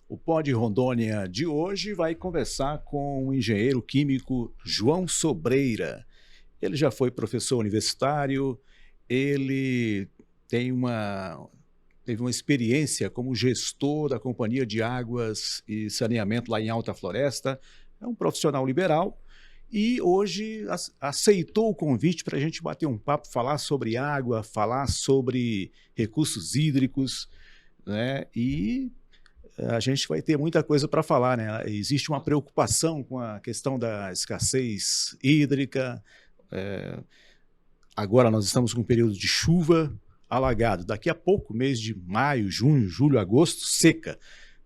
O Pod Rondônia de hoje vai conversar com o engenheiro químico João Sobreira. Ele já foi professor universitário, ele teve uma experiência como gestor da Companhia de Águas e Saneamento lá em Alta Floresta, é um profissional liberal e hoje aceitou o convite para a gente bater um papo, falar sobre água, falar sobre recursos hídricos, né? E a gente vai ter muita coisa para falar, né? Existe uma preocupação com a questão da escassez hídrica. Agora nós estamos com um período de chuva, alagado. Daqui a pouco, mês de maio, junho, julho, agosto, seca.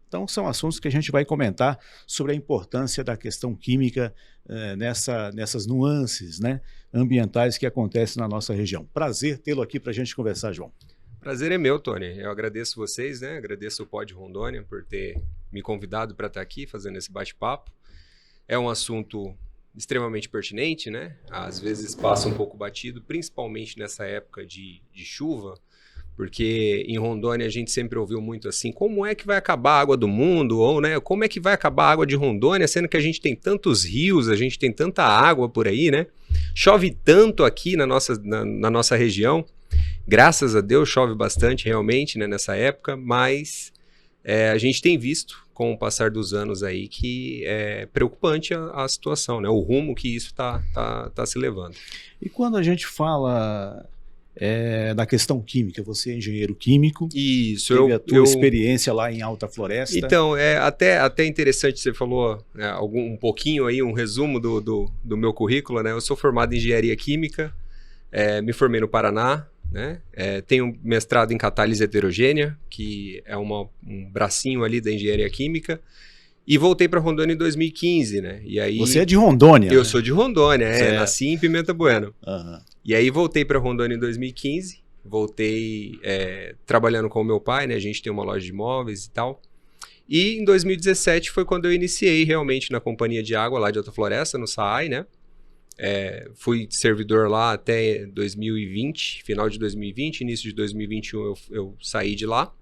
Então são assuntos que a gente vai comentar sobre a importância da questão química nessas nuances, né, ambientais que acontecem na nossa região. Prazer tê-lo aqui para a gente conversar, João. Prazer é meu, Tony. Eu agradeço vocês, né? Agradeço o Pod Rondônia por ter me convidado para estar aqui fazendo esse bate-papo. É um assunto extremamente pertinente, né? Às vezes passa um pouco batido, principalmente nessa época de chuva, porque em Rondônia a gente sempre ouviu muito assim, como é que vai acabar a água do mundo? Ou, né, como é que vai acabar a água de Rondônia, sendo que a gente tem tantos rios, a gente tem tanta água por aí, né? Chove tanto aqui na nossa região. Graças a Deus chove bastante realmente, né, nessa época, mas a gente tem visto com o passar dos anos aí que é preocupante a situação, né, o rumo que isso tá se levando. E quando a gente fala da questão química, você é engenheiro químico, isso, teve a tua experiência lá em Alta Floresta. Então, até interessante, você falou um pouquinho aí, um resumo do meu currículo, né, eu sou formado em engenharia química, me formei no Paraná, né? Tenho mestrado em catálise heterogênea, que é um bracinho ali da engenharia química, e voltei para Rondônia em 2015, né? E aí, você é de Rondônia? Eu né? sou de Rondônia, nasci em Pimenta Bueno. Uhum. E aí voltei para Rondônia em 2015, voltei trabalhando com o meu pai, né? A gente tem uma loja de imóveis e tal. E em 2017 foi quando eu iniciei realmente na Companhia de Água lá de Alta Floresta, no SAAI, né? Fui servidor lá até 2020, final de 2020, início de 2021 eu saí de lá.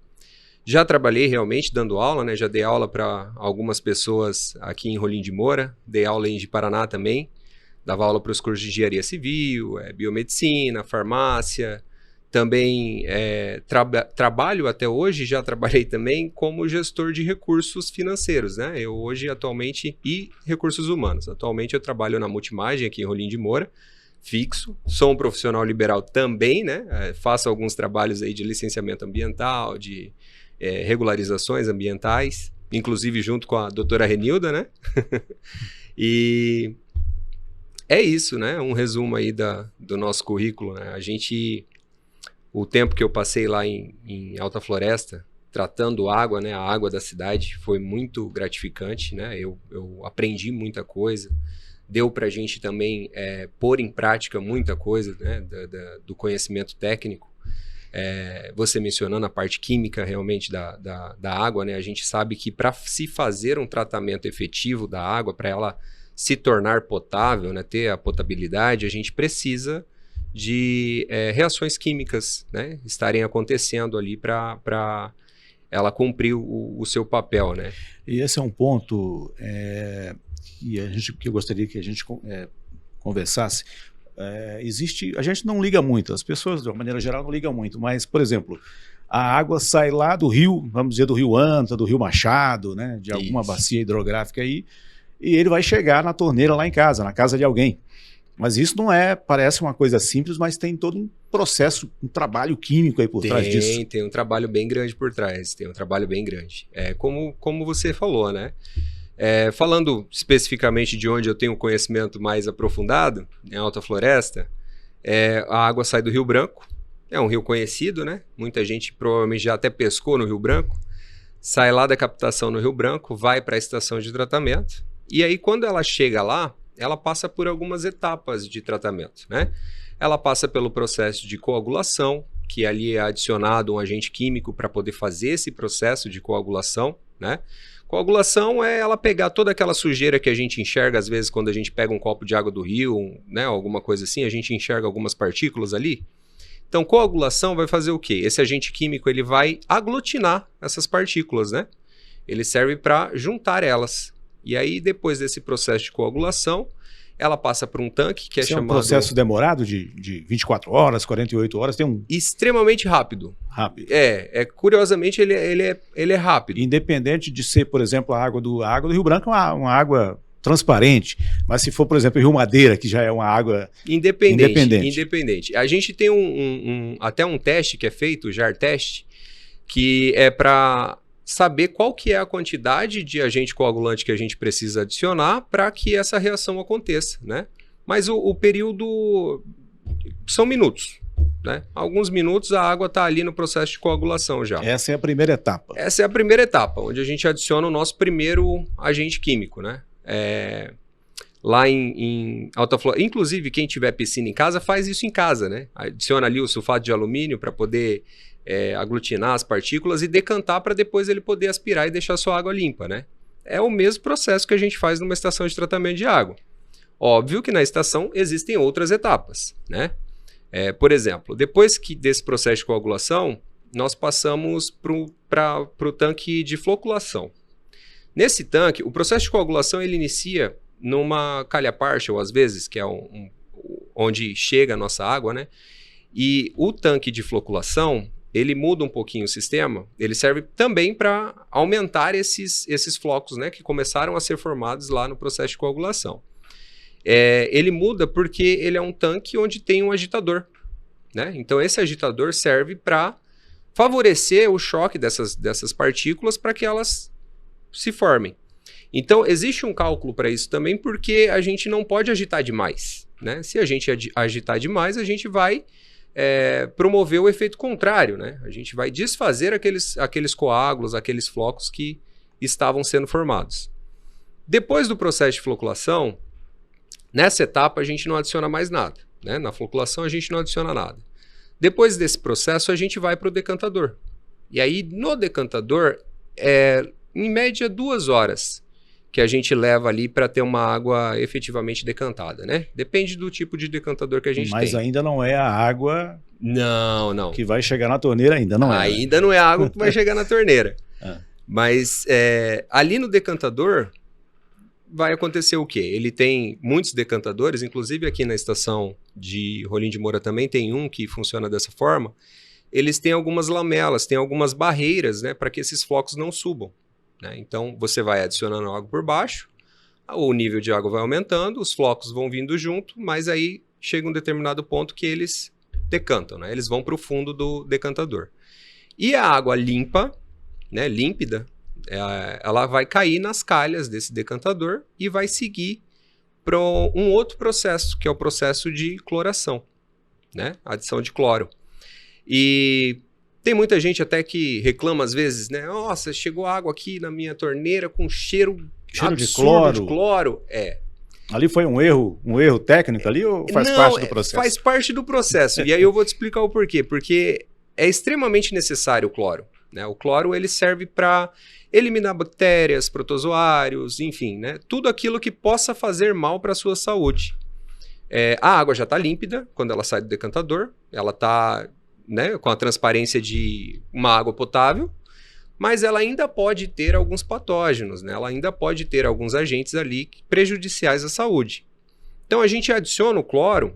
Já trabalhei realmente dando aula, né? Já dei aula para algumas pessoas aqui em Rolim de Moura, dei aula em Paraná também, dava aula para os cursos de engenharia civil, biomedicina, farmácia. Também trabalho até hoje, já trabalhei também como gestor de recursos financeiros, né? Eu hoje atualmente, e recursos humanos. Atualmente eu trabalho na Multimagem aqui em Rolim de Moura, fixo. Sou um profissional liberal também, né? Faço alguns trabalhos aí de licenciamento ambiental, de regularizações ambientais, inclusive junto com a doutora Renilda, né? E é isso, né? Um resumo aí do nosso currículo, né? O tempo que eu passei lá em Alta Floresta, tratando água, né, a água da cidade, foi muito gratificante, né? Eu aprendi muita coisa, deu para a gente também pôr em prática muita coisa, né, do conhecimento técnico. Você mencionando a parte química realmente da água, né? A gente sabe que para se fazer um tratamento efetivo da água, para ela se tornar potável, né, ter a potabilidade, a gente precisa de reações químicas, né, estarem acontecendo ali para ela cumprir o seu papel, né? E esse é um ponto que eu gostaria que a gente conversasse. A gente não liga muito, as pessoas de uma maneira geral não ligam muito, mas, por exemplo, a água sai lá do rio, vamos dizer do rio Anta, do rio Machado, né, de alguma bacia hidrográfica aí, e ele vai chegar na torneira lá em casa, na casa de alguém. Mas isso não parece uma coisa simples, mas tem todo um processo, um trabalho químico aí por trás disso. Tem um trabalho bem grande por trás, tem um trabalho bem grande. Como você falou, né? Falando especificamente de onde eu tenho um conhecimento mais aprofundado, em Alta Floresta, a água sai do Rio Branco, é um rio conhecido, né? Muita gente provavelmente já até pescou no Rio Branco, sai lá da captação no Rio Branco, vai para a estação de tratamento, e aí quando ela chega lá, ela passa por algumas etapas de tratamento, né? Ela passa pelo processo de coagulação, que ali é adicionado um agente químico para poder fazer esse processo de coagulação, né? Coagulação é ela pegar toda aquela sujeira que a gente enxerga, às vezes, quando a gente pega um copo de água do rio, né, alguma coisa assim, a gente enxerga algumas partículas ali. Então, coagulação vai fazer o quê? Esse agente químico ele vai aglutinar essas partículas, né? Ele serve para juntar elas. E aí, depois desse processo de coagulação, ela passa por um tanque que é chamado... É um processo demorado de 24 horas, 48 horas, tem um... Extremamente rápido. Rápido. Curiosamente, ele é rápido. Independente de ser, por exemplo, a água do Rio Branco é uma água transparente, mas se for, por exemplo, Rio Madeira, que já é uma água independente. A gente tem até um teste que é feito, o JAR teste, que é para saber qual que é a quantidade de agente coagulante que a gente precisa adicionar para que essa reação aconteça, né? Mas o período são minutos, né? Alguns minutos a água está ali no processo de coagulação já. Essa é a primeira etapa. Essa é a primeira etapa, onde a gente adiciona o nosso primeiro agente químico, né? Lá em alta flora. Inclusive, quem tiver piscina em casa, faz isso em casa, né? Adiciona ali o sulfato de alumínio para poder aglutinar as partículas e decantar para depois ele poder aspirar e deixar sua água limpa, né? É o mesmo processo que a gente faz numa estação de tratamento de água. Óbvio que na estação existem outras etapas, né? Por exemplo, depois desse processo de coagulação, nós passamos para o tanque de floculação. Nesse tanque, o processo de coagulação ele inicia numa calha partial, às vezes, que é onde chega a nossa água, né? E o tanque de floculação, ele muda um pouquinho o sistema, ele serve também para aumentar esses flocos, né, que começaram a ser formados lá no processo de coagulação. Ele muda porque ele é um tanque onde tem um agitador, né? Então esse agitador serve para favorecer o choque dessas partículas para que elas se formem. Então existe um cálculo para isso também, porque a gente não pode agitar demais, né? Se a gente agitar demais, a gente vai promover o efeito contrário, né? A gente vai desfazer aqueles coágulos, aqueles flocos que estavam sendo formados. Depois do processo de floculação, nessa etapa a gente não adiciona mais nada, né? Na floculação a gente não adiciona nada. Depois desse processo a gente vai para o decantador. E aí no decantador em média 2 horas que a gente leva ali para ter uma água efetivamente decantada, né? Depende do tipo de decantador que a gente tem. Mas ainda não é a água não. que vai chegar na torneira, ainda não é. Ainda não é a água que vai chegar na torneira. Mas ali no decantador vai acontecer o quê? Ele tem muitos decantadores, inclusive aqui na estação de Rolim de Moura também tem um que funciona dessa forma. Eles têm algumas lamelas, têm algumas barreiras, né, para que esses flocos não subam. Então, você vai adicionando água por baixo, o nível de água vai aumentando, os flocos vão vindo junto, mas aí chega um determinado ponto que eles decantam, né? Eles vão para o fundo do decantador. E a água limpa, né, límpida, ela vai cair nas calhas desse decantador e vai seguir para um outro processo, que é o processo de cloração, né? Adição de cloro. E tem muita gente até que reclama às vezes, né? Nossa, chegou água aqui na minha torneira com cheiro absurdo de cloro. Ali foi um erro técnico ali ou faz parte do processo? Faz parte do processo. E aí eu vou te explicar o porquê. Porque é extremamente necessário o cloro, né? O cloro ele serve para eliminar bactérias, protozoários, enfim, né? Tudo aquilo que possa fazer mal para a sua saúde. A água já está límpida quando ela sai do decantador. Ela está, né, com a transparência de uma água potável, mas ela ainda pode ter alguns patógenos, né? Ela ainda pode ter alguns agentes ali prejudiciais à saúde. Então a gente adiciona o cloro,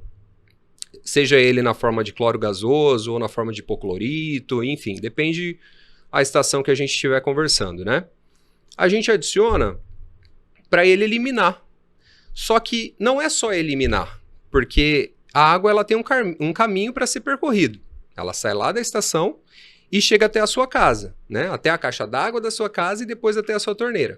seja ele na forma de cloro gasoso ou na forma de hipoclorito, enfim, depende a estação que a gente estiver conversando, né? A gente adiciona para ele eliminar. Só que não é só eliminar, porque a água ela tem um caminho para ser percorrido. Ela sai lá da estação e chega até a sua casa, né? Até a caixa d'água da sua casa e depois até a sua torneira.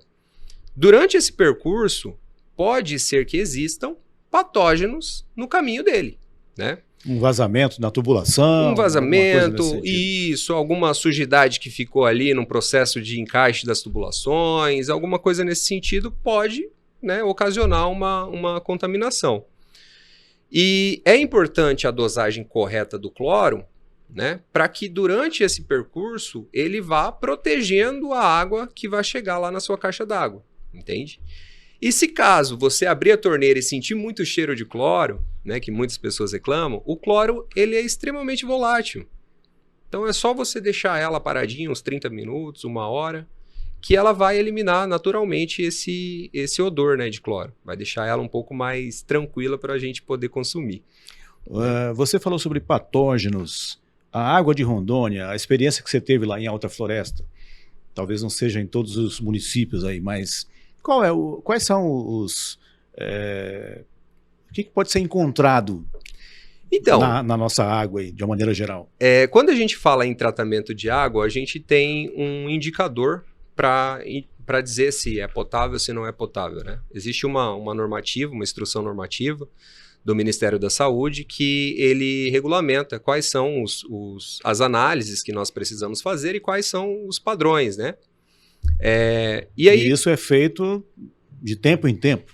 Durante esse percurso, pode ser que existam patógenos no caminho dele, né? Um vazamento na tubulação. Um vazamento, isso, alguma sujidade que ficou ali no processo de encaixe das tubulações, alguma coisa nesse sentido pode, né, ocasionar uma contaminação. E é importante a dosagem correta do cloro, né? Para que durante esse percurso ele vá protegendo a água que vai chegar lá na sua caixa d'água, entende? E se caso você abrir a torneira e sentir muito cheiro de cloro, né, que muitas pessoas reclamam, o cloro ele é extremamente volátil. Então é só você deixar ela paradinha uns 30 minutos, 1 hora, que ela vai eliminar naturalmente esse odor, né, de cloro. Vai deixar ela um pouco mais tranquila para a gente poder consumir. Você falou sobre patógenos. A água de Rondônia, a experiência que você teve lá em Alta Floresta, talvez não seja em todos os municípios aí, mas quais são os... o que pode ser encontrado então, na nossa água aí, de uma maneira geral? Quando a gente fala em tratamento de água, a gente tem um indicador para dizer se é potável ou se não é potável, né? Existe uma normativa, uma instrução normativa do Ministério da Saúde que ele regulamenta quais são as análises que nós precisamos fazer e quais são os padrões, né? E isso é feito de tempo em tempo?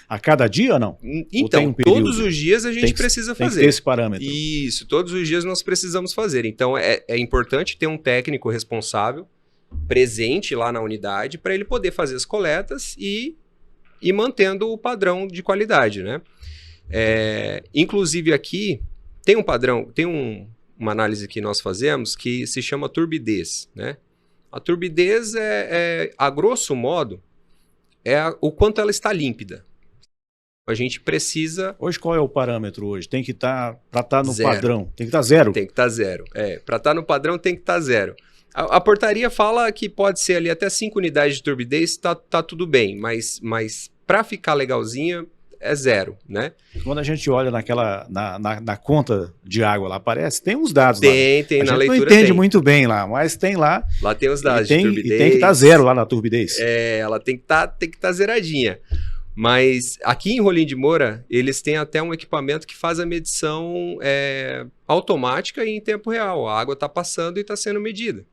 A cada dia ou não? Então, todos os dias a gente precisa fazer. Tem que ter esse parâmetro. Isso, todos os dias nós precisamos fazer. Então, é importante ter um técnico responsável presente lá na unidade para ele poder fazer as coletas e mantendo o padrão de qualidade, né? Inclusive aqui tem um padrão, tem uma análise que nós fazemos que se chama turbidez, né? A turbidez a grosso modo, o quanto ela está límpida. A gente precisa... Hoje qual é o parâmetro hoje? Tem que estar, para estar no zero. Padrão, tem que estar zero? Tem que estar zero, para estar no padrão tem que estar zero. A portaria fala que pode ser ali até 5 unidades de turbidez, tá tudo bem, mas para ficar legalzinha é zero, né? Quando a gente olha na conta de água lá, aparece, tem uns dados tem, lá. Tem, na leitura não entende muito bem lá, mas tem lá. Lá tem os dados de turbidez. E tem que estar zero lá na turbidez. Ela tem que estar zeradinha. Mas aqui em Rolim de Moura, eles têm até um equipamento que faz a medição automática e em tempo real. A água está passando e está sendo medida.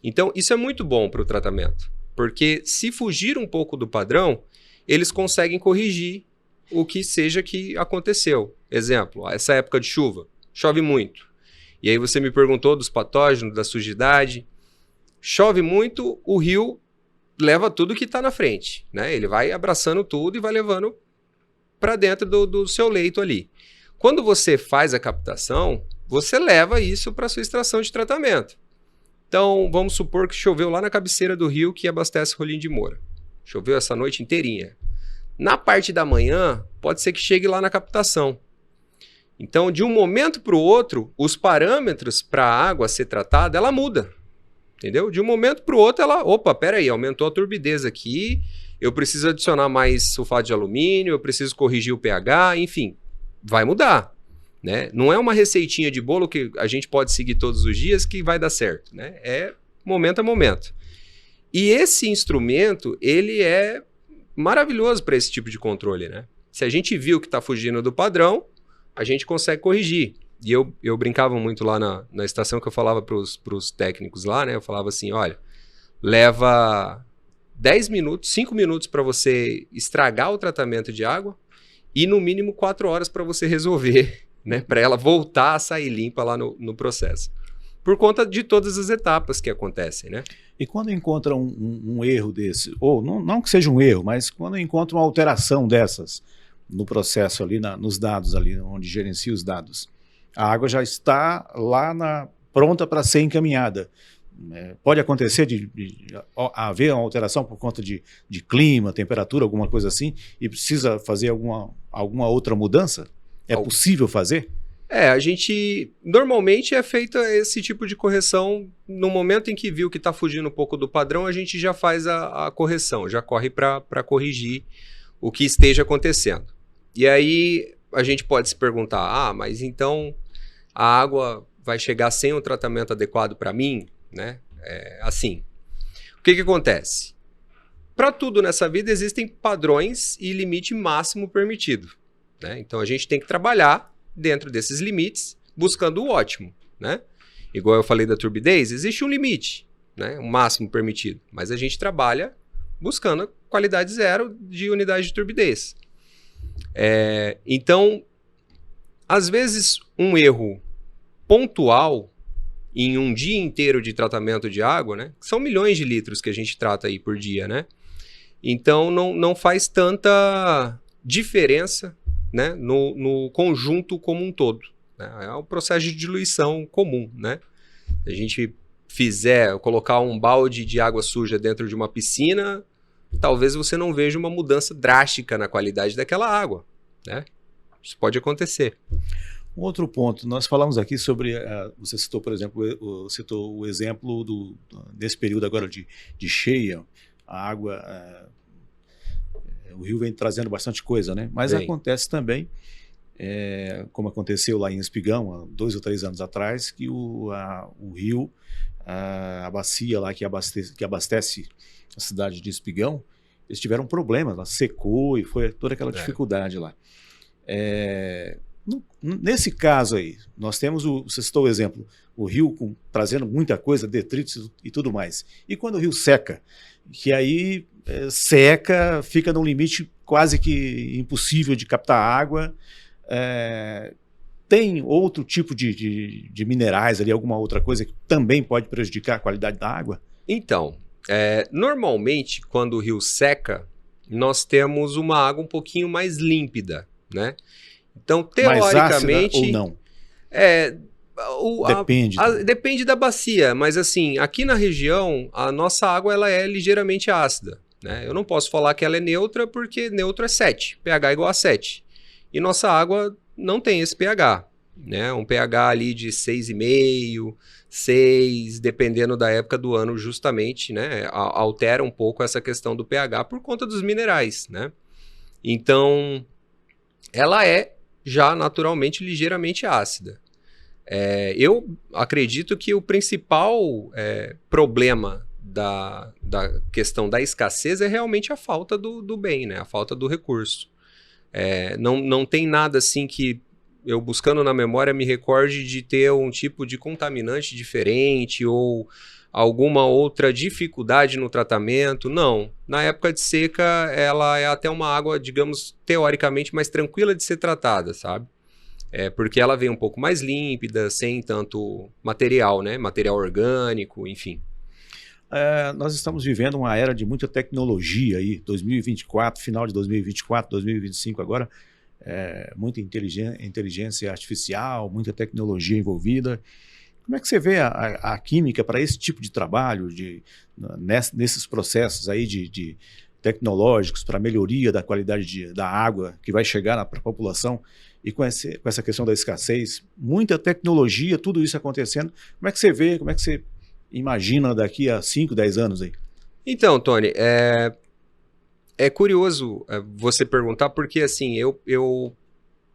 Então, isso é muito bom para o tratamento, porque se fugir um pouco do padrão, eles conseguem corrigir o que seja que aconteceu. Exemplo, essa época de chuva, chove muito. E aí você me perguntou dos patógenos, da sujidade. Chove muito, o rio leva tudo que está na frente, né? Ele vai abraçando tudo e vai levando para dentro do seu leito ali. Quando você faz a captação, você leva isso para a sua extração de tratamento. Então, vamos supor que choveu lá na cabeceira do rio que abastece Rolim de Moura. Choveu essa noite inteirinha. Na parte da manhã, pode ser que chegue lá na captação. Então, de um momento para o outro, os parâmetros para a água ser tratada, ela muda. Entendeu? De um momento para o outro, peraí, aumentou a turbidez aqui, eu preciso adicionar mais sulfato de alumínio, eu preciso corrigir o pH, enfim, vai mudar. Né? Não é uma receitinha de bolo que a gente pode seguir todos os dias que vai dar certo, né? É momento a momento. E esse instrumento, ele é maravilhoso para esse tipo de controle, né? Se a gente viu que está fugindo do padrão, a gente consegue corrigir. E eu brincava muito lá na estação que eu falava para os técnicos lá, né? Eu falava assim, olha, leva 10 minutos, 5 minutos para você estragar o tratamento de água e no mínimo 4 horas para você resolver, né, para ela voltar a sair limpa lá no processo. Por conta de todas as etapas que acontecem, né? E quando encontra um erro desse, ou não que seja um erro, mas quando encontra uma alteração dessas no processo ali, nos dados ali, onde gerencia os dados, a água já está lá pronta para ser encaminhada. Pode acontecer de haver uma alteração por conta de clima, temperatura, alguma coisa assim, e precisa fazer alguma outra mudança? É possível fazer? Normalmente é feita esse tipo de correção no momento em que viu que está fugindo um pouco do padrão, a gente já faz a correção, já corre para corrigir o que esteja acontecendo. E aí a gente pode se perguntar, mas então a água vai chegar sem um tratamento adequado para mim? Né? Assim, o que acontece? Para tudo nessa vida existem padrões e limite máximo permitido. Né? Então a gente tem que trabalhar dentro desses limites, buscando o ótimo, né? Igual eu falei da turbidez, existe um limite, né? Um máximo permitido, mas a gente trabalha buscando a qualidade zero de unidade de turbidez. Então, às vezes um erro pontual em um dia inteiro de tratamento de água, né? São milhões de litros que a gente trata aí por dia, né? Então não faz tanta diferença, né, no conjunto como um todo, né? É um processo de diluição comum, né? Se a gente colocar um balde de água suja dentro de uma piscina, talvez você não veja uma mudança drástica na qualidade daquela água, né? Isso pode acontecer. Um outro ponto, nós falamos aqui sobre, você citou, por exemplo, citou o exemplo desse período agora de cheia, a água, o rio vem trazendo bastante coisa, né? Mas acontece também, como aconteceu lá em Espigão, há 2 ou 3 anos atrás, que o rio, a bacia lá que abastece a cidade de Espigão, eles tiveram problemas, ela secou e foi toda aquela dificuldade lá. Nesse caso aí, nós temos, você citou o exemplo, o rio trazendo muita coisa, detritos e tudo mais. E quando o rio seca, que aí seca, fica num limite quase que impossível de captar água, tem outro tipo de minerais ali, alguma outra coisa que também pode prejudicar a qualidade da água? Então, normalmente quando o rio seca, nós temos uma água um pouquinho mais límpida, né? Então, teoricamente... Mais ácida ou não? Depende. Depende da bacia, mas assim, aqui na região, a nossa água ela é ligeiramente ácida, né? Eu não posso falar que ela é neutra, porque neutro é 7, pH igual a 7. E nossa água não tem esse pH, né? Um pH ali de 6,5, 6, dependendo da época do ano, justamente, né? Altera um pouco essa questão do pH por conta dos minerais, né? Então, ela é já naturalmente ligeiramente ácida. Eu acredito que o principal problema da questão da escassez é realmente a falta do bem, né? A falta do recurso. Não tem nada assim que eu, buscando na memória, me recorde de ter um tipo de contaminante diferente ou alguma outra dificuldade no tratamento. Não. Na época de seca, ela é até uma água, digamos, teoricamente mais tranquila de ser tratada, sabe? Porque ela vem um pouco mais límpida, sem tanto material, né? Material orgânico, enfim. Nós estamos vivendo uma era de muita tecnologia aí, 2024, final de 2024, 2025 agora, muita inteligência artificial, muita tecnologia envolvida. Como é que você vê a química para esse tipo de trabalho, nesses processos aí de tecnológicos para melhoria da qualidade da água que vai chegar para a população e com essa questão da escassez, muita tecnologia, tudo isso acontecendo. Como é que você vê, como é que você imagina daqui a 5, 10 anos aí? Então, Tony, é curioso você perguntar, porque assim, eu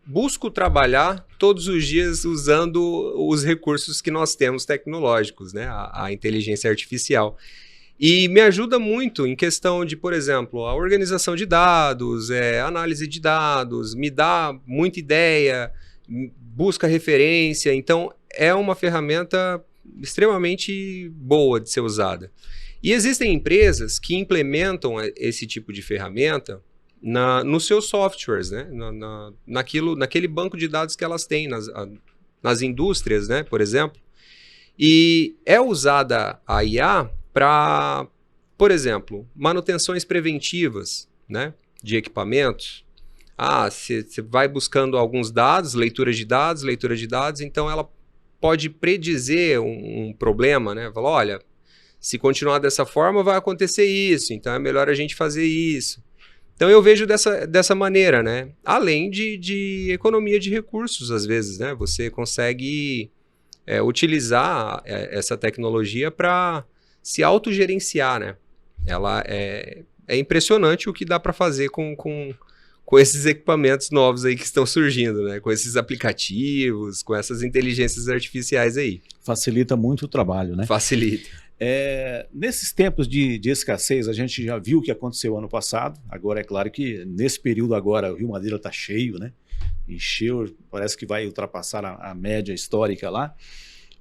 busco trabalhar todos os dias usando os recursos que nós temos tecnológicos, né? A inteligência artificial. E me ajuda muito em questão de, por exemplo, a organização de dados, análise de dados, me dá muita ideia, busca referência. Então, é uma ferramenta extremamente boa de ser usada. E existem empresas que implementam esse tipo de ferramenta nos seus softwares, né? Naquele banco de dados que elas têm, nas indústrias, né? Por exemplo. E é usada a IA para, por exemplo, manutenções preventivas, né? De equipamentos. Você vai buscando alguns dados, leitura de dados, então ela pode predizer um problema, né? Fala, olha, se continuar dessa forma vai acontecer isso, então é melhor a gente fazer isso. Então eu vejo dessa maneira, né? Além de economia de recursos, às vezes, né? Você consegue utilizar essa tecnologia para se autogerenciar, né? Ela é impressionante o que dá para fazer com esses equipamentos novos aí que estão surgindo, né? Com esses aplicativos, com essas inteligências artificiais aí. Facilita muito o trabalho, né? Facilita. Nesses tempos de escassez, a gente já viu o que aconteceu ano passado. Agora, é claro que nesse período agora o Rio Madeira está cheio, né? Encheu, parece que vai ultrapassar a média histórica lá.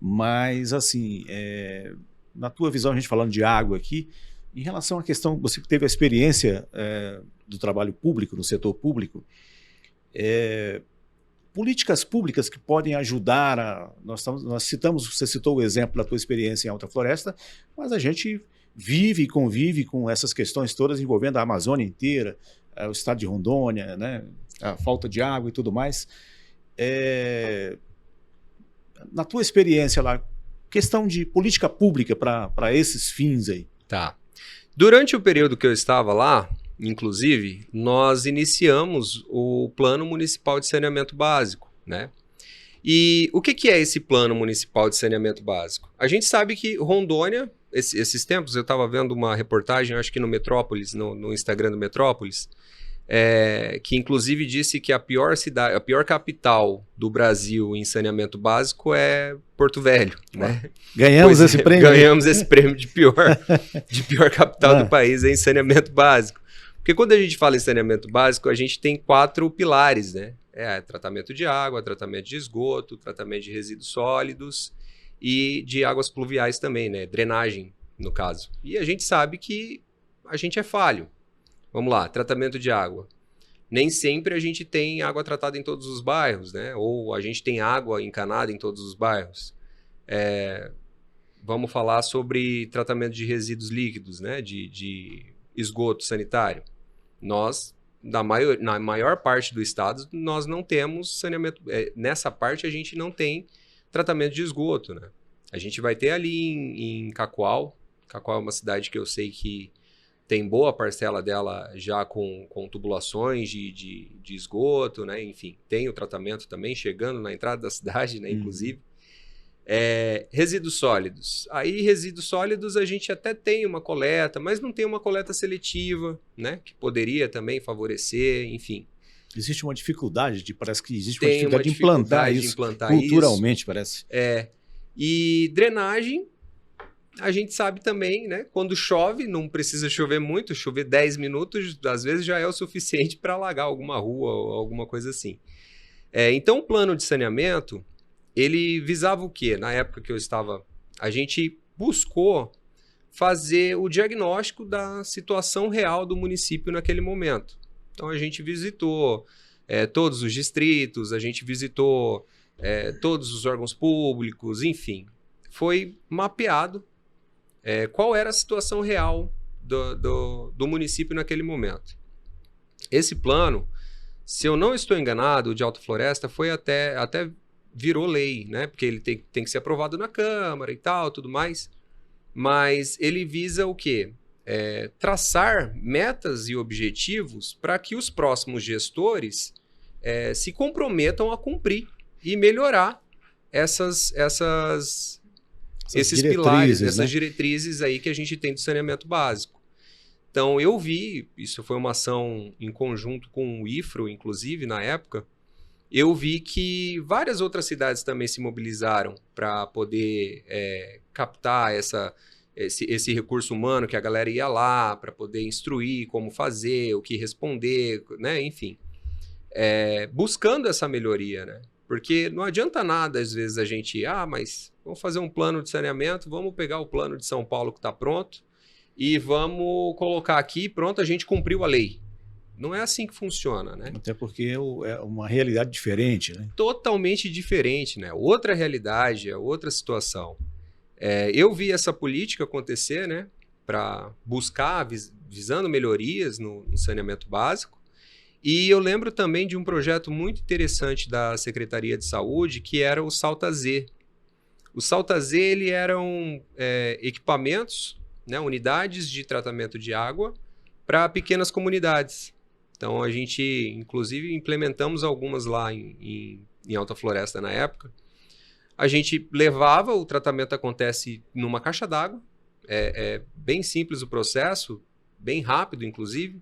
Mas, assim, na tua visão, a gente falando de água aqui, em relação à questão, você que teve a experiência do trabalho público, no setor público, políticas públicas que podem ajudar você citou o exemplo da tua experiência em Alta Floresta, mas a gente vive e convive com essas questões todas envolvendo a Amazônia inteira, o estado de Rondônia, né, a falta de água e tudo mais. Na tua experiência lá, questão de política pública para esses fins aí. Tá. Durante o período que eu estava lá, inclusive, nós iniciamos o Plano Municipal de Saneamento Básico, né? E o que é esse Plano Municipal de Saneamento Básico? A gente sabe que Rondônia, esses tempos, eu estava vendo uma reportagem, acho que no Metrópolis, no Instagram do Metrópolis, que inclusive disse que a pior capital do Brasil em saneamento básico é Porto Velho, né? Ganhamos esse prêmio. Ganhamos esse prêmio de pior capital do país em saneamento básico. Porque quando a gente fala em saneamento básico, a gente tem 4 pilares, né? Tratamento de água, tratamento de esgoto, tratamento de resíduos sólidos e de águas pluviais também, né? Drenagem, no caso. E a gente sabe que a gente é falho. Vamos lá, tratamento de água. Nem sempre a gente tem água tratada em todos os bairros, né? Ou a gente tem água encanada em todos os bairros. Vamos falar sobre tratamento de resíduos líquidos, né? De esgoto sanitário. Nós, na maior parte do estado, nós não temos saneamento. Nessa parte a gente não tem tratamento de esgoto, né? A gente vai ter ali em Cacoal. Cacoal é uma cidade que eu sei que tem boa parcela dela já com tubulações de esgoto, né? Enfim, tem o tratamento também chegando na entrada da cidade, né? Inclusive. Resíduos sólidos. Aí, resíduos sólidos, a gente até tem uma coleta, mas não tem uma coleta seletiva, né? Que poderia também favorecer, enfim. Existe uma dificuldade, parece que existe tem uma dificuldade de implantar isso culturalmente, parece. E drenagem, a gente sabe também, né? Quando chove, não precisa chover muito, chover 10 minutos, às vezes já é o suficiente para alagar alguma rua ou alguma coisa assim. Então, o plano de saneamento, ele visava o quê? Na época que eu estava, a gente buscou fazer o diagnóstico da situação real do município naquele momento. Então, a gente visitou todos os distritos, a gente visitou todos os órgãos públicos, enfim. Foi mapeado qual era a situação real do município naquele momento. Esse plano, se eu não estou enganado, o de Alta Floresta foi até virou lei, né? Porque ele tem que ser aprovado na Câmara e tal, tudo mais. Mas ele visa o quê? Traçar metas e objetivos para que os próximos gestores se comprometam a cumprir e melhorar esses pilares, essas diretrizes aí que a gente tem do saneamento básico. Então, eu vi, isso foi uma ação em conjunto com o IFRO, inclusive, na época, eu vi que várias outras cidades também se mobilizaram para poder captar esse recurso humano, que a galera ia lá para poder instruir como fazer, o que responder, né? Enfim, buscando essa melhoria, né? Porque não adianta nada, às vezes, a gente... mas vamos fazer um plano de saneamento, vamos pegar o plano de São Paulo que está pronto e vamos colocar aqui, pronto, a gente cumpriu a lei. Não é assim que funciona, né? Até porque é uma realidade diferente, né? Totalmente diferente, né? Outra realidade, outra situação. Eu vi essa política acontecer, né? Para buscar, visando melhorias no saneamento básico. E eu lembro também de um projeto muito interessante da Secretaria de Saúde, que era o Salta Z. O Salta Z, ele eram equipamentos, né? Unidades de tratamento de água para pequenas comunidades. Então, a gente, inclusive, implementamos algumas lá em Alta Floresta na época. A gente levava, o tratamento acontece numa caixa d'água. É bem simples o processo, bem rápido, inclusive.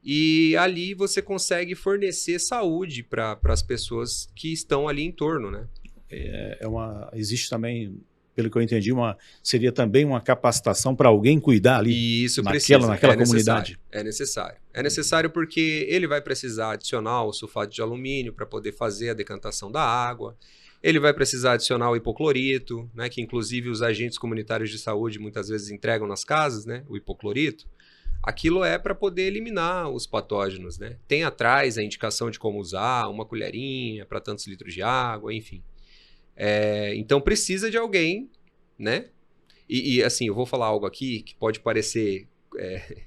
E ali você consegue fornecer saúde para as pessoas que estão ali em torno, né? Existe também, pelo que eu entendi, seria também uma capacitação para alguém cuidar ali. Isso, naquela comunidade. É necessário. É necessário porque ele vai precisar adicionar o sulfato de alumínio para poder fazer a decantação da água. Ele vai precisar adicionar o hipoclorito, né, que inclusive os agentes comunitários de saúde muitas vezes entregam nas casas, né, o hipoclorito. aquilo é para poder eliminar os patógenos, né? Tem atrás a indicação de como usar, uma colherinha para tantos litros de água, enfim. Então precisa de alguém, né? E assim, eu vou falar algo aqui que pode parecer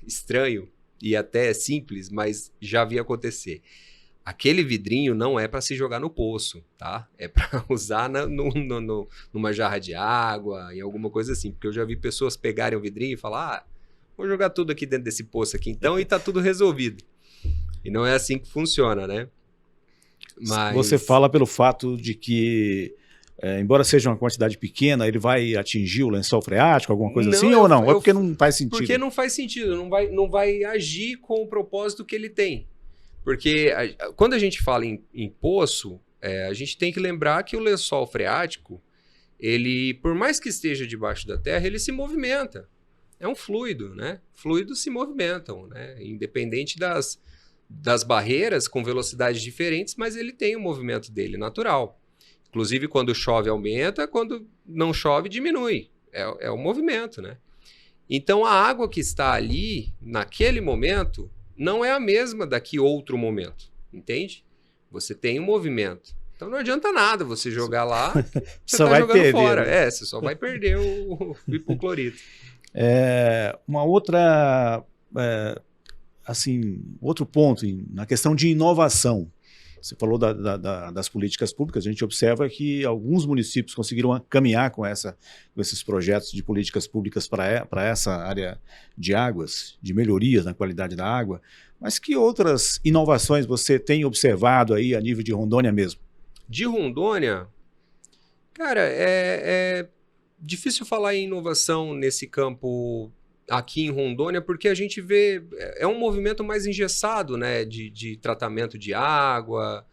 estranho e até simples, mas já vi acontecer. Aquele vidrinho não é para se jogar no poço, tá? É para usar numa jarra de água, em alguma coisa assim. Porque eu já vi pessoas pegarem o vidrinho e falar, vou jogar tudo aqui dentro desse poço aqui então e tá tudo resolvido. E não é assim que funciona, né? Mas... Você fala pelo fato de que, embora seja uma quantidade pequena, ele vai atingir o lençol freático, alguma coisa assim, ou não? É porque não faz sentido? Porque não faz sentido, não vai agir com o propósito que ele tem. Porque quando a gente fala em poço, a gente tem que lembrar que o lençol freático, ele, por mais que esteja debaixo da terra, ele se movimenta. É um fluido, né? Fluidos se movimentam, né? Independente das barreiras, com velocidades diferentes, mas ele tem o movimento dele natural. Inclusive, quando chove, aumenta, quando não chove, diminui. É o movimento, né? Então, a água que está ali, naquele momento, não é a mesma daqui outro momento, entende? Você tem um movimento. Então, não adianta nada você jogar lá, você está jogando perder, fora. Né? Você só vai perder o hipoclorito. Uma outra, assim, outro ponto na questão de inovação. Você falou das políticas públicas, a gente observa que alguns municípios conseguiram caminhar com esses projetos de políticas públicas para essa área de águas, de melhorias na qualidade da água, mas que outras inovações você tem observado aí a nível de Rondônia mesmo? De Rondônia, cara, é difícil falar em inovação nesse campo aqui em Rondônia, porque a gente vê, é um movimento mais engessado, né, de tratamento de água.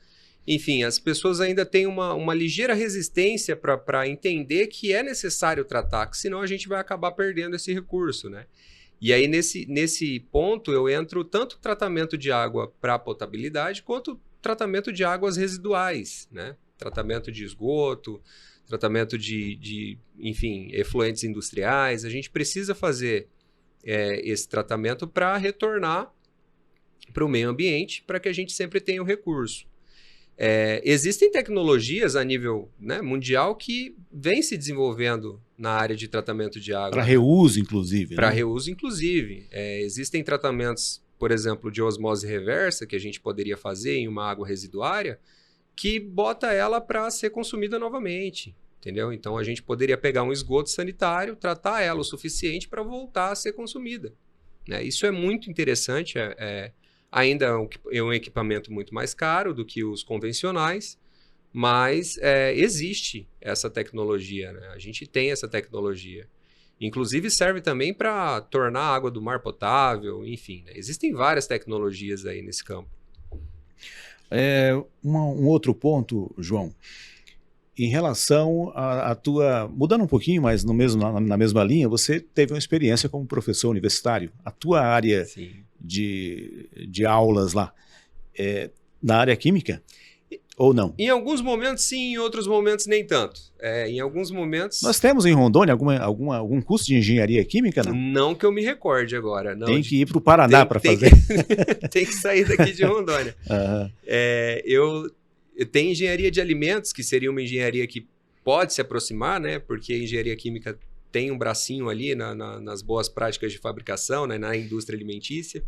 Enfim, as pessoas ainda têm uma ligeira resistência para entender que é necessário tratar, que senão a gente vai acabar perdendo esse recurso, né? E aí, nesse ponto, eu entro tanto tratamento de água para potabilidade, quanto tratamento de águas residuais, né? Tratamento de esgoto, tratamento enfim, efluentes industriais. A gente precisa fazer esse tratamento para retornar para o meio ambiente, para que a gente sempre tenha o recurso. Existem tecnologias a nível, né, mundial que vêm se desenvolvendo na área de tratamento de água. Para reuso, inclusive. Para reuso, inclusive. Existem tratamentos, por exemplo, de osmose reversa, que a gente poderia fazer em uma água residuária, que bota ela para ser consumida novamente. Entendeu? Então, a gente poderia pegar um esgoto sanitário, tratar ela o suficiente para voltar a ser consumida. Né? Isso é muito interessante, ainda é um equipamento muito mais caro do que os convencionais, mas existe essa tecnologia, né? A gente tem essa tecnologia. Inclusive, serve também para tornar a água do mar potável, enfim. Né? Existem várias tecnologias aí nesse campo. Um outro ponto, João, em relação à tua... Mudando um pouquinho, mas na mesma linha, você teve uma experiência como professor universitário. A tua área de aulas lá, na área química ou não? Em alguns momentos sim, em outros momentos nem tanto. Em alguns momentos... Nós temos em Rondônia algum curso de engenharia química, não? Não que eu me recorde agora. Não, tem que ir para o Paraná para fazer. Tem que sair daqui de Rondônia. Uhum. Eu tenho engenharia de alimentos, que seria uma engenharia que pode se aproximar, né? Porque a engenharia química tem um bracinho ali nas boas práticas de fabricação, né? Na indústria alimentícia.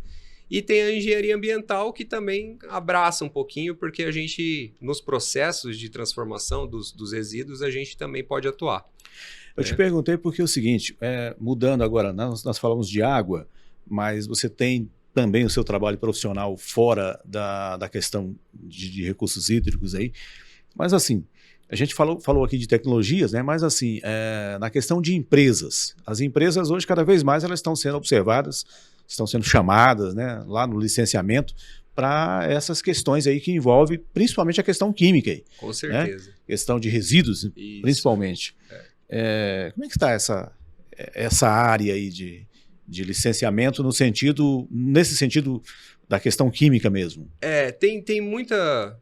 E tem a engenharia ambiental, que também abraça um pouquinho, porque a gente, nos processos de transformação dos resíduos, a gente também pode atuar. Eu te perguntei porque é o seguinte, mudando agora, nós falamos de água, mas você tem também o seu trabalho profissional fora da questão de recursos hídricos aí. Mas assim, a gente falou aqui de tecnologias, né? Mas assim, na questão de empresas, as empresas hoje cada vez mais elas estão sendo observadas, estão sendo chamadas, né, lá no licenciamento para essas questões aí que envolvem principalmente a questão química aí. Com certeza. Né? Questão de resíduos, isso, principalmente. Como é que está essa área aí de licenciamento nesse sentido da questão química mesmo? Tem muita,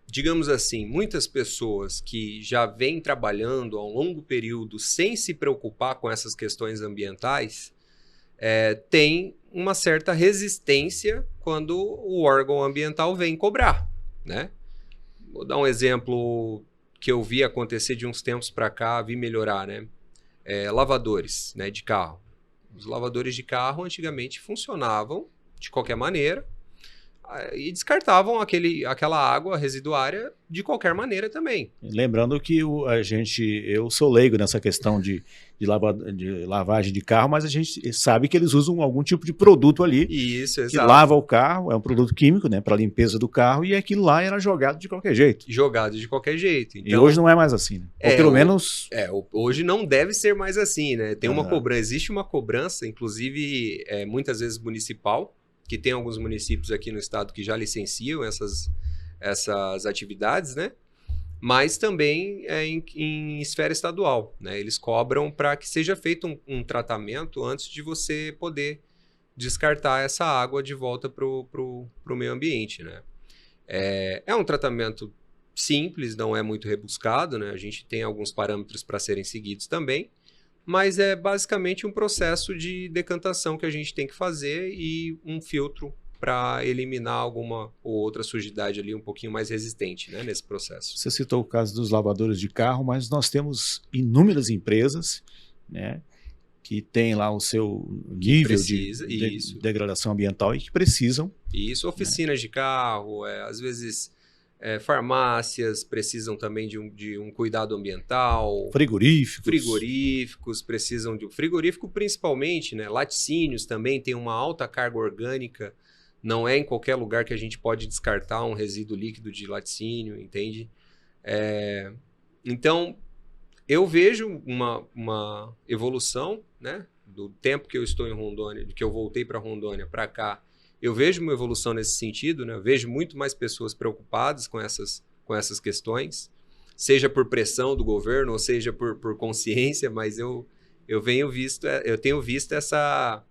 digamos assim, muitas pessoas que já vêm trabalhando há um longo período sem se preocupar com essas questões ambientais, tem uma certa resistência quando o órgão ambiental vem cobrar, né? Vou dar um exemplo que eu vi acontecer de uns tempos para cá, vi melhorar, né? Lavadores, né, de carro. Os lavadores de carro antigamente funcionavam de qualquer maneira e descartavam aquela água residuária de qualquer maneira também. Lembrando que eu sou leigo nessa questão de lavagem de carro, mas a gente sabe que eles usam algum tipo de produto ali Isso, que exato. lava o carro, é um produto químico, né, para limpeza do carro, e aquilo lá era jogado de qualquer jeito. Jogado de qualquer jeito. Então, e hoje não é mais assim, né? Ou pelo menos... Hoje não deve ser mais assim, né? Tem uma cobrança, existe uma cobrança, inclusive muitas vezes municipal, que tem alguns municípios aqui no estado que já licenciam essas atividades, né? Mas também em esfera estadual, né? Eles cobram para que seja feito um tratamento antes de você poder descartar essa água de volta para o meio ambiente, né? É um tratamento simples, não é muito rebuscado, né? A gente tem alguns parâmetros para serem seguidos também, mas é basicamente um processo de decantação que a gente tem que fazer e um filtro para eliminar alguma ou outra sujidade ali um pouquinho mais resistente, né, nesse processo. Você citou o caso dos lavadores de carro, mas nós temos inúmeras empresas, né, que têm lá o seu nível de degradação ambiental e que precisam. Isso, oficinas de carro, às vezes farmácias precisam também de um cuidado ambiental. Frigoríficos precisam de um frigorífico principalmente, né? Laticínios também tem uma alta carga orgânica. Não é em qualquer lugar que a gente pode descartar um resíduo líquido de laticínio, entende? Então, eu vejo uma evolução, né? Do tempo que eu estou em Rondônia, que eu voltei para Rondônia para cá, eu vejo uma evolução nesse sentido, né? Eu vejo muito mais pessoas preocupadas com essas questões, seja por pressão do governo ou seja por consciência, mas eu tenho visto essa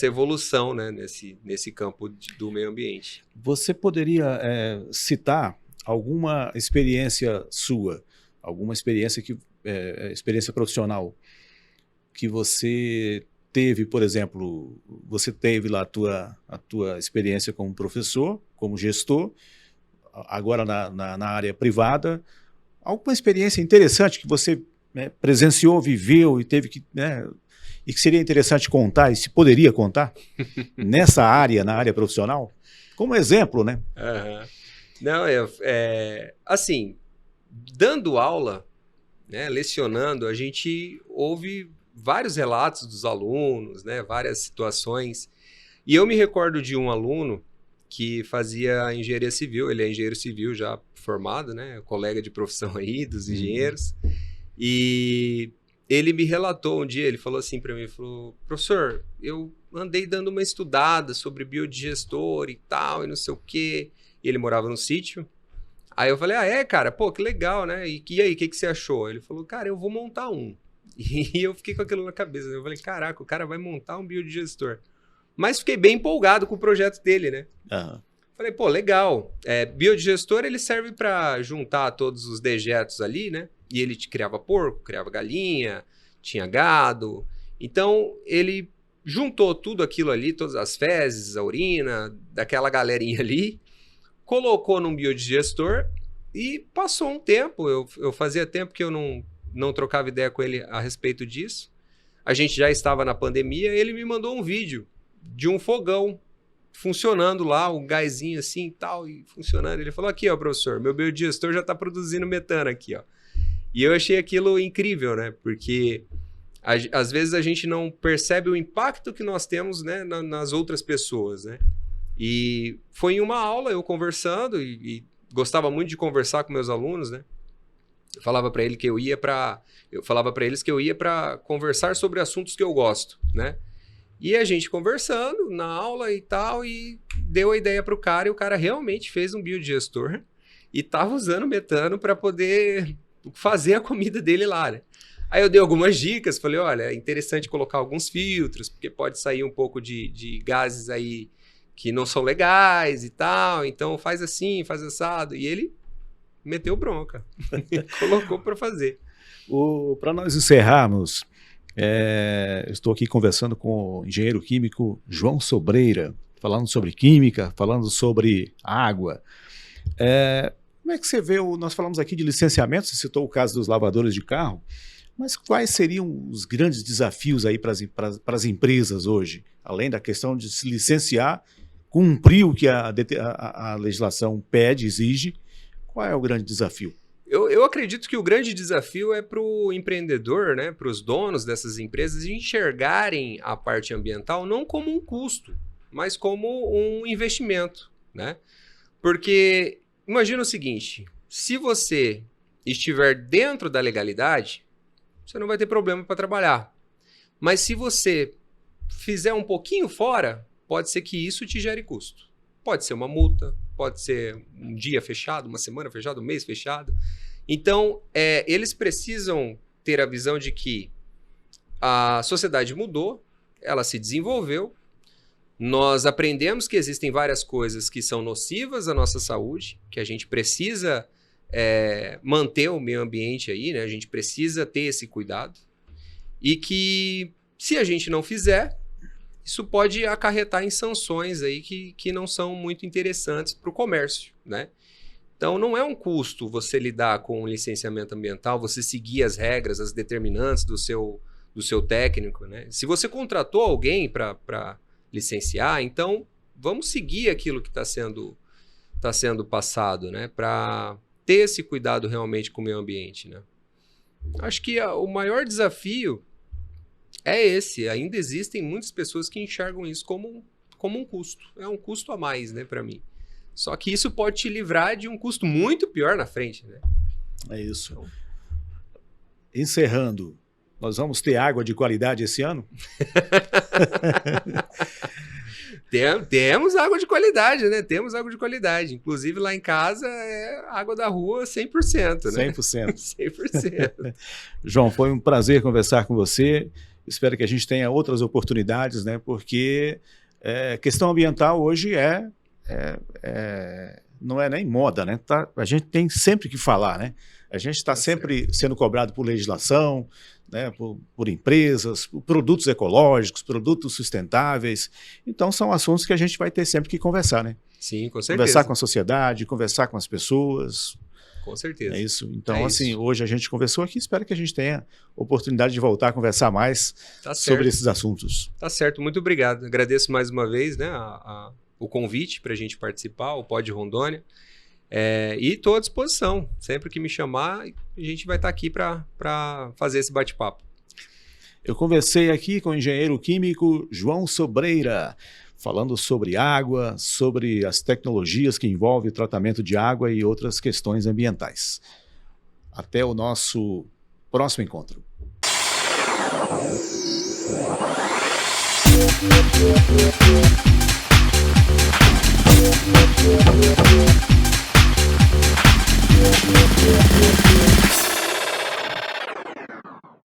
evolução, né? nesse campo do meio ambiente. Você poderia citar alguma experiência sua, alguma experiência experiência profissional que você teve, por exemplo, você teve lá a tua experiência como professor, como gestor, agora na área privada, alguma experiência interessante que você presenciou, viveu e teve que, né, e que seria interessante contar, e se poderia contar, nessa área, na área profissional, como exemplo, né? Uhum. Não, assim, dando aula, né, lecionando, a gente ouve vários relatos dos alunos, né, várias situações. E eu me recordo de um aluno que fazia engenharia civil, ele é engenheiro civil já formado, né, colega de profissão aí dos engenheiros. E ele me relatou um dia, ele falou assim para mim, falou: professor, eu andei dando uma estudada sobre biodigestor e tal, e não sei o quê. E ele morava no sítio. Aí eu falei, cara, pô, que legal, né? E aí, o que você achou? Ele falou, cara, eu vou montar um. E eu fiquei com aquilo na cabeça. Eu falei, caraca, o cara vai montar um biodigestor. Mas fiquei bem empolgado com o projeto dele, né? Uhum. Falei, pô, legal. Biodigestor, ele serve para juntar todos os dejetos ali, né? E ele criava porco, criava galinha, tinha gado. Então, ele juntou tudo aquilo ali, todas as fezes, a urina, daquela galerinha ali, colocou num biodigestor e passou um tempo. Eu fazia tempo que eu não trocava ideia com ele a respeito disso. A gente já estava na pandemia, ele me mandou um vídeo de um fogão funcionando lá, um gásinho assim e tal, e funcionando. Ele falou, aqui, ó, professor, meu biodigestor já está produzindo metano aqui, ó. E eu achei aquilo incrível, né? Porque às vezes a gente não percebe o impacto que nós temos, né, nas outras pessoas, né? E foi em uma aula, eu conversando, e gostava muito de conversar com meus alunos, né? Eu falava para eles que eu ia para conversar sobre assuntos que eu gosto, né? E a gente conversando na aula e tal, e deu a ideia para o cara, e o cara realmente fez um biodigestor e estava usando metano para poder fazer a comida dele lá, né? Aí eu dei algumas dicas, falei, olha, é interessante colocar alguns filtros, porque pode sair um pouco de gases aí que não são legais e tal, então faz assim, faz assado. E ele meteu bronca, colocou para fazer. Para nós encerrarmos, Estou aqui conversando com o engenheiro químico João Sobreira, falando sobre química, falando sobre água. Como é que você vê, nós falamos aqui de licenciamento, você citou o caso dos lavadores de carro, mas quais seriam os grandes desafios aí para as empresas hoje, além da questão de se licenciar, cumprir o que a legislação pede, exige? Qual é o grande desafio? Eu acredito que o grande desafio é para o empreendedor, né, para os donos dessas empresas, enxergarem a parte ambiental não como um custo, mas como um investimento, né? Porque imagina o seguinte, se você estiver dentro da legalidade, você não vai ter problema para trabalhar. Mas se você fizer um pouquinho fora, pode ser que isso te gere custo. Pode ser uma multa, pode ser um dia fechado, uma semana fechada, um mês fechado. Então, eles precisam ter a visão de que a sociedade mudou, ela se desenvolveu, nós aprendemos que existem várias coisas que são nocivas à nossa saúde, que a gente precisa manter o meio ambiente aí, né? A gente precisa ter esse cuidado. E que, se a gente não fizer, isso pode acarretar em sanções aí que não são muito interessantes para o comércio, né? Então, não é um custo você lidar com o licenciamento ambiental, você seguir as regras, as determinantes do seu técnico, né? Se você contratou alguém para licenciar, então vamos seguir aquilo que está sendo passado, né? Para ter esse cuidado realmente com o meio ambiente, né? Acho que o maior desafio é esse. Ainda existem muitas pessoas que enxergam isso como um custo. É um custo a mais, né, para mim. Só que isso pode te livrar de um custo muito pior na frente, né? É isso. Então, encerrando, nós vamos ter água de qualidade esse ano? Temos água de qualidade, né? Temos água de qualidade. Inclusive, lá em casa é água da rua 100%, né? 100%. 100%. João, foi um prazer conversar com você. Espero que a gente tenha outras oportunidades, né? Porque questão ambiental hoje não é nem moda, né? A gente tem sempre que falar, né? A gente está sempre sendo cobrado por legislação, né? por empresas, por produtos ecológicos, produtos sustentáveis. Então, são assuntos que a gente vai ter sempre que conversar, né? Sim, com certeza. Conversar com a sociedade, conversar com as pessoas. Com certeza. É isso. Então, assim, hoje a gente conversou aqui, espero que a gente tenha oportunidade de voltar a conversar mais sobre esses assuntos. Tá certo, muito obrigado. Agradeço mais uma vez, né, o convite para a gente participar, o Pod Rondônia. E estou à disposição. Sempre que me chamar, a gente vai estar aqui para fazer esse bate-papo. Eu conversei aqui com o engenheiro químico João Sobreira, falando sobre água, sobre as tecnologias que envolvem o tratamento de água e outras questões ambientais. Até o nosso próximo encontro.